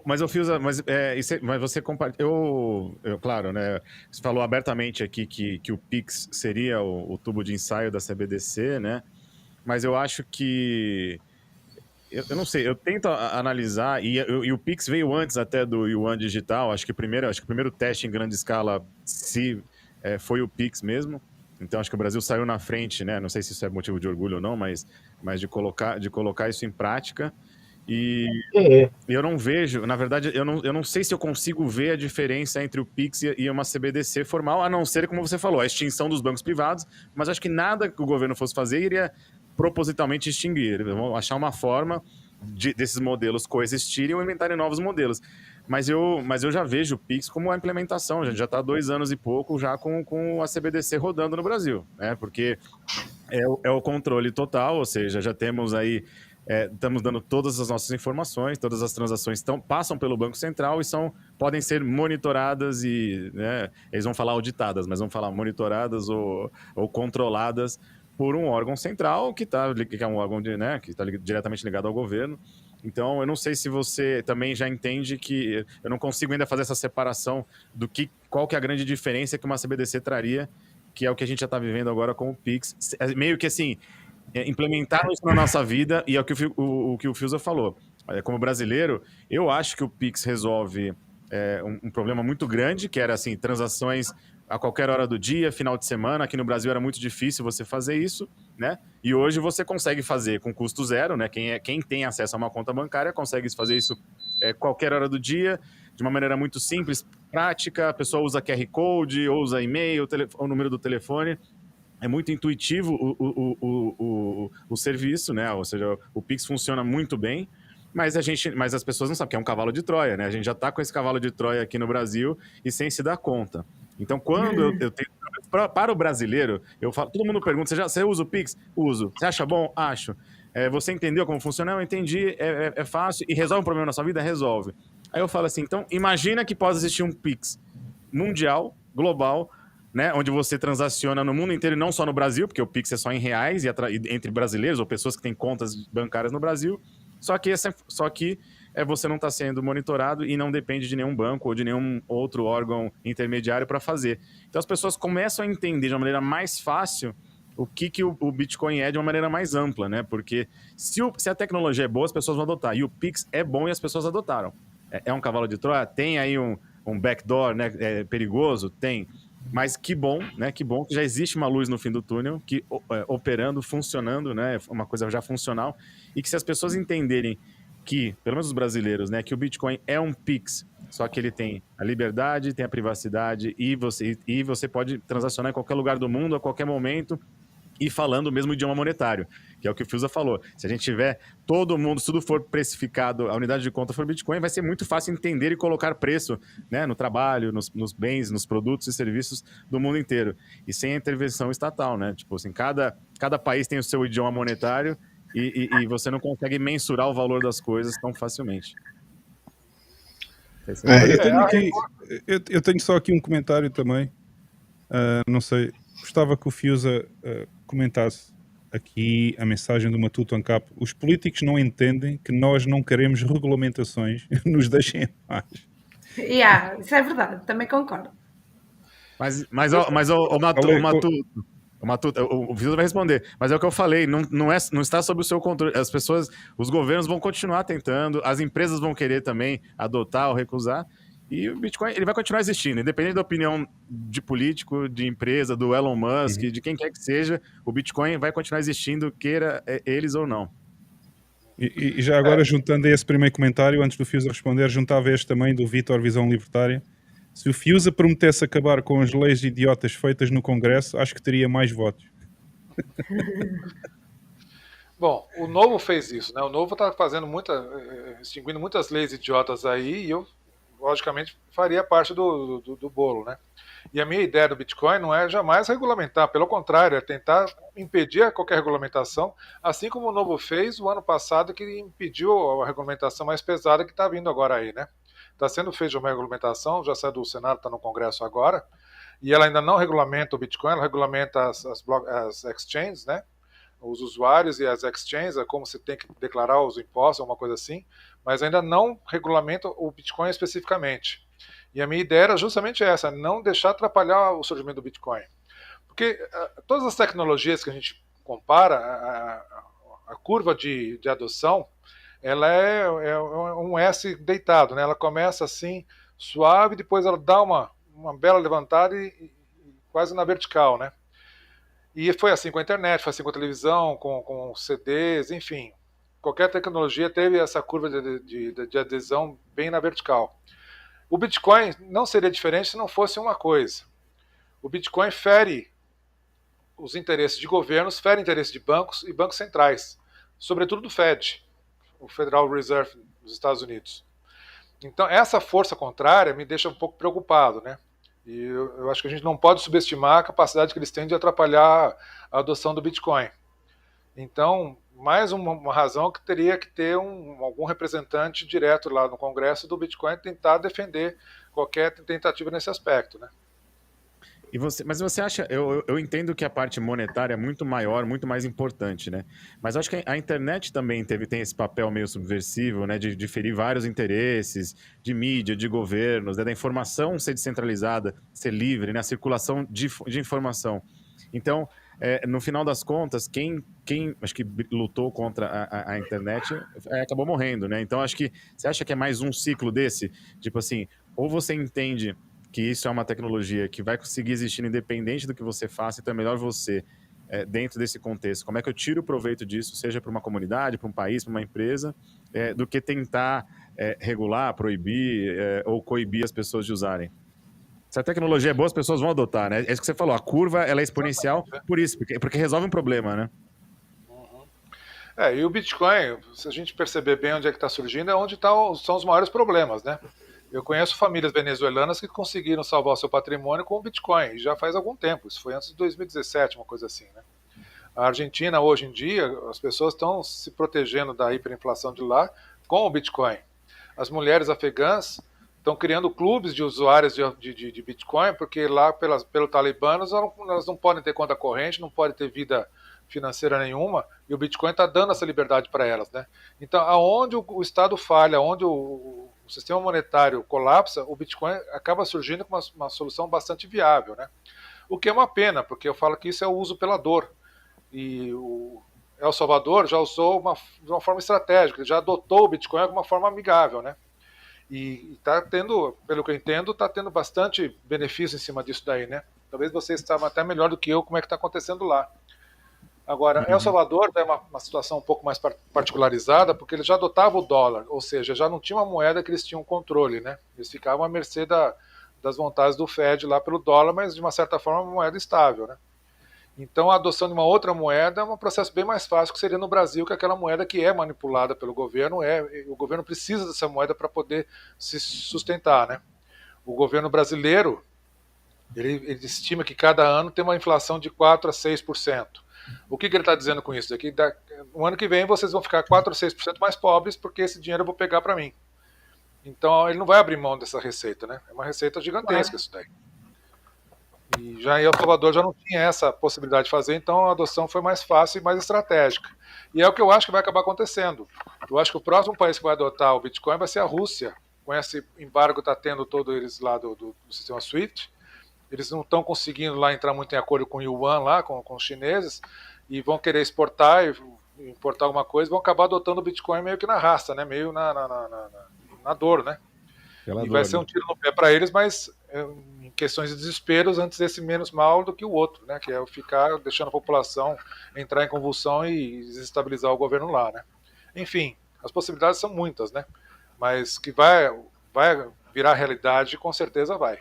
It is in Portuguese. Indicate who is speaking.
Speaker 1: Mas eu fiz, mas você compartilhou, claro, né? Você falou abertamente aqui que o Pix seria o tubo de ensaio da CBDC, né? Mas eu acho que eu não sei, eu tento analisar, e o Pix veio antes até do Yuan Digital, acho que o primeiro teste em grande escala foi o Pix mesmo. Então acho que o Brasil saiu na frente, né? Não sei se isso é motivo de orgulho ou não, mas de colocar isso em prática. E
Speaker 2: É,
Speaker 1: e eu não vejo, na verdade, eu não sei se eu consigo ver a diferença entre o Pix e uma CBDC formal, a não ser, como você falou, a extinção dos bancos privados, mas acho que nada que o governo fosse fazer iria propositalmente extinguir. Vão achar uma forma desses modelos coexistirem ou inventarem novos modelos. Mas eu já vejo o Pix como a implementação, a gente já está há 2 anos e pouco já com a CBDC rodando no Brasil, né? Porque é o controle total, ou seja, já temos aí, estamos dando todas as nossas informações, todas as transações passam pelo Banco Central e podem ser monitoradas e, né, eles vão falar auditadas, mas vão falar monitoradas ou controladas por um órgão central que é um órgão né, que está diretamente ligado ao governo. Então, eu não sei se você também já entende que eu não consigo ainda fazer essa separação qual que é a grande diferença que uma CBDC traria, que é o que a gente já está vivendo agora com o Pix. Meio que assim, implementaram isso na nossa vida, e é o que o Fiuza falou. Como brasileiro, eu acho que o Pix resolve um problema muito grande, que era assim, transações a qualquer hora do dia, final de semana. Aqui no Brasil era muito difícil você fazer isso, né? E hoje você consegue fazer com custo zero, né? Quem tem acesso a uma conta bancária consegue fazer isso qualquer hora do dia, de uma maneira muito simples, prática. A pessoa usa QR Code, ou usa e-mail, o número do telefone. É muito intuitivo o serviço, né? Ou seja, o Pix funciona muito bem, mas as pessoas não sabem que é um cavalo de Troia, né? A gente já está com esse cavalo de Troia aqui no Brasil e sem se dar conta. Então, quando eu tenho. Para o brasileiro, eu falo, todo mundo pergunta: você usa o Pix? Uso. Você acha bom? Acho. Você entendeu como funciona? Eu entendi, é fácil. E resolve um problema na sua vida? Resolve. Aí eu falo assim: então, imagina que pode existir um Pix mundial, global, né, onde você transaciona no mundo inteiro e não só no Brasil, porque o Pix é só em reais e entre brasileiros ou pessoas que têm contas bancárias no Brasil. Só que você não está sendo monitorado e não depende de nenhum banco ou de nenhum outro órgão intermediário para fazer. Então as pessoas começam a entender de uma maneira mais fácil que o Bitcoin é de uma maneira mais ampla, né? Porque se a tecnologia é boa, as pessoas vão adotar. E o Pix é bom e as pessoas adotaram. É um cavalo de Troia? Tem aí um backdoor, né? Perigoso? Tem. Mas que bom, né? Que bom que já existe uma luz no fim do túnel, que operando, funcionando, né? Uma coisa já funcional. E que se as pessoas entenderem que, pelo menos os brasileiros, né? Que o Bitcoin é um Pix, só que ele tem a liberdade, tem a privacidade e você pode transacionar em qualquer lugar do mundo, a qualquer momento, e falando o mesmo idioma monetário, que é o que o Fiuza falou. Se a gente tiver todo mundo, se tudo for precificado, a unidade de conta for Bitcoin, vai ser muito fácil entender e colocar preço, né, no trabalho, nos bens, nos produtos e serviços do mundo inteiro. E sem a intervenção estatal, né? Tipo assim, cada país tem o seu idioma monetário e você não consegue mensurar o valor das coisas tão facilmente. Não sei se você
Speaker 2: é,
Speaker 3: Eu
Speaker 1: concorda.
Speaker 3: tenho aqui, eu tenho só aqui um comentário também. Não sei, gostava que o Fiuza comentasse aqui a mensagem do Matuto Ancap. Os políticos não entendem que nós não queremos regulamentações, nos deixem em paz.
Speaker 4: Isso é verdade, também concordo.
Speaker 1: Mas o Vitor vai responder, mas é o que eu falei, não está sob o seu controle. Os governos vão continuar tentando, as empresas vão querer também adotar ou recusar, e o Bitcoin ele vai continuar existindo, independente da opinião de político, de empresa, do Elon Musk, de quem quer que seja, o Bitcoin vai continuar existindo, queira eles ou não.
Speaker 3: E já agora, juntando a esse primeiro comentário, antes do Fiuza responder, juntava este também do Vitor Visão Libertária. Se o Fiuza prometesse acabar com as leis idiotas feitas no Congresso, acho que teria mais votos.
Speaker 5: Bom, o Novo fez isso, né? O Novo está fazendo extinguindo muitas leis idiotas aí, e eu, logicamente, faria parte do bolo, né? E a minha ideia do Bitcoin não é jamais regulamentar, pelo contrário, é tentar impedir qualquer regulamentação, assim como o Novo fez o ano passado, que impediu a regulamentação mais pesada que está vindo agora aí, né? Está sendo feita uma regulamentação, já saiu do Senado, está no Congresso agora, e ela ainda não regulamenta o Bitcoin, ela regulamenta as exchanges, né? os usuários e as exchanges, como você tem que declarar os impostos, alguma coisa assim, mas ainda não regulamenta o Bitcoin especificamente. E a minha ideia era justamente essa, não deixar atrapalhar o surgimento do Bitcoin. Porque todas as tecnologias que a gente compara, a curva de adoção, ela é um S deitado, né? Ela começa assim, suave, depois ela dá uma bela levantada e quase na vertical, né? E foi assim com a internet, foi assim com a televisão, com CDs, enfim. Qualquer tecnologia teve essa curva de adesão bem na vertical. O Bitcoin não seria diferente se não fosse uma coisa. O Bitcoin fere os interesses de governos, fere interesses de bancos e bancos centrais, sobretudo do Fed, o Federal Reserve dos Estados Unidos. Então, essa força contrária me deixa um pouco preocupado, né? E eu acho que a gente não pode subestimar a capacidade que eles têm de atrapalhar a adoção do Bitcoin. Então, mais uma razão que teria que ter algum representante direto lá no Congresso do Bitcoin tentar defender qualquer tentativa nesse aspecto, né?
Speaker 1: Mas você acha, eu entendo que a parte monetária é muito maior, muito mais importante, né? Mas acho que a internet também tem esse papel meio subversivo, né? De ferir vários interesses, de mídia, de governos, né? Da informação ser descentralizada, ser livre, né? A circulação de informação. Então, no final das contas, quem acho que lutou contra a internet acabou morrendo, né? Então, acho que você acha que é mais um ciclo desse? Tipo assim, ou você entende que isso é uma tecnologia que vai conseguir existir independente do que você faça, então é melhor você, dentro desse contexto, como é que eu tiro o proveito disso, seja para uma comunidade, para um país, para uma empresa, do que tentar regular, proibir ou coibir as pessoas de usarem. Se a tecnologia é boa, as pessoas vão adotar, né? É isso que você falou, a curva ela é exponencial por isso, porque resolve um problema, né?
Speaker 5: E o Bitcoin, se a gente perceber bem onde é que está surgindo, é onde são os maiores problemas, né? Eu conheço famílias venezuelanas que conseguiram salvar o seu patrimônio com o Bitcoin, e já faz algum tempo, isso foi antes de 2017, uma coisa assim, né? A Argentina, hoje em dia, as pessoas estão se protegendo da hiperinflação de lá com o Bitcoin. As mulheres afegãs estão criando clubes de usuários de Bitcoin, porque lá, pelo Talibã, elas não podem ter conta corrente, não podem ter vida financeira nenhuma, e o Bitcoin está dando essa liberdade para elas, né? Então, aonde o Estado falha, onde o sistema monetário colapsa, o Bitcoin acaba surgindo com uma solução bastante viável, né? O que é uma pena, porque eu falo que isso é o uso pela dor. E o El Salvador já usou de uma forma estratégica, já adotou o Bitcoin de uma forma amigável, né? E está tendo, pelo que eu entendo, está tendo bastante benefício em cima disso daí, né? Talvez vocês saibam até melhor do que eu como é que está acontecendo lá. Agora, El Salvador é uma situação um pouco mais particularizada, porque eles já adotavam o dólar, ou seja, já não tinha uma moeda que eles tinham controle, né? Eles ficavam à mercê das vontades do Fed lá pelo dólar, mas de uma certa forma uma moeda estável, né? Então a adoção de uma outra moeda é um processo bem mais fácil que seria no Brasil, que é aquela moeda que é manipulada pelo governo, o governo precisa dessa moeda para poder se sustentar, né? O governo brasileiro, ele estima que cada ano tem uma inflação de 4 a 6%. O que ele está dizendo com isso? É que no ano que vem vocês vão ficar 4 ou 6% mais pobres porque esse dinheiro eu vou pegar para mim. Então ele não vai abrir mão dessa receita, né? É uma receita gigantesca isso daí. E já em El Salvador já não tinha essa possibilidade de fazer, então a adoção foi mais fácil e mais estratégica. E é o que eu acho que vai acabar acontecendo. Eu acho que o próximo país que vai adotar o Bitcoin vai ser a Rússia. Com esse embargo que está tendo todo eles lá do sistema SWIFT, eles não estão conseguindo lá entrar muito em acordo com o Yuan lá, com os chineses, e vão querer exportar e importar alguma coisa, vão acabar adotando o Bitcoin meio que na raça, né? Meio na dor, né? E vai ser um tiro no pé para eles, mas em questões de desesperos, antes desse menos mal do que o outro, né? Que é ficar deixando a população entrar em convulsão e desestabilizar o governo lá, né? Enfim, as possibilidades são muitas, né? Mas que vai virar realidade, com certeza vai.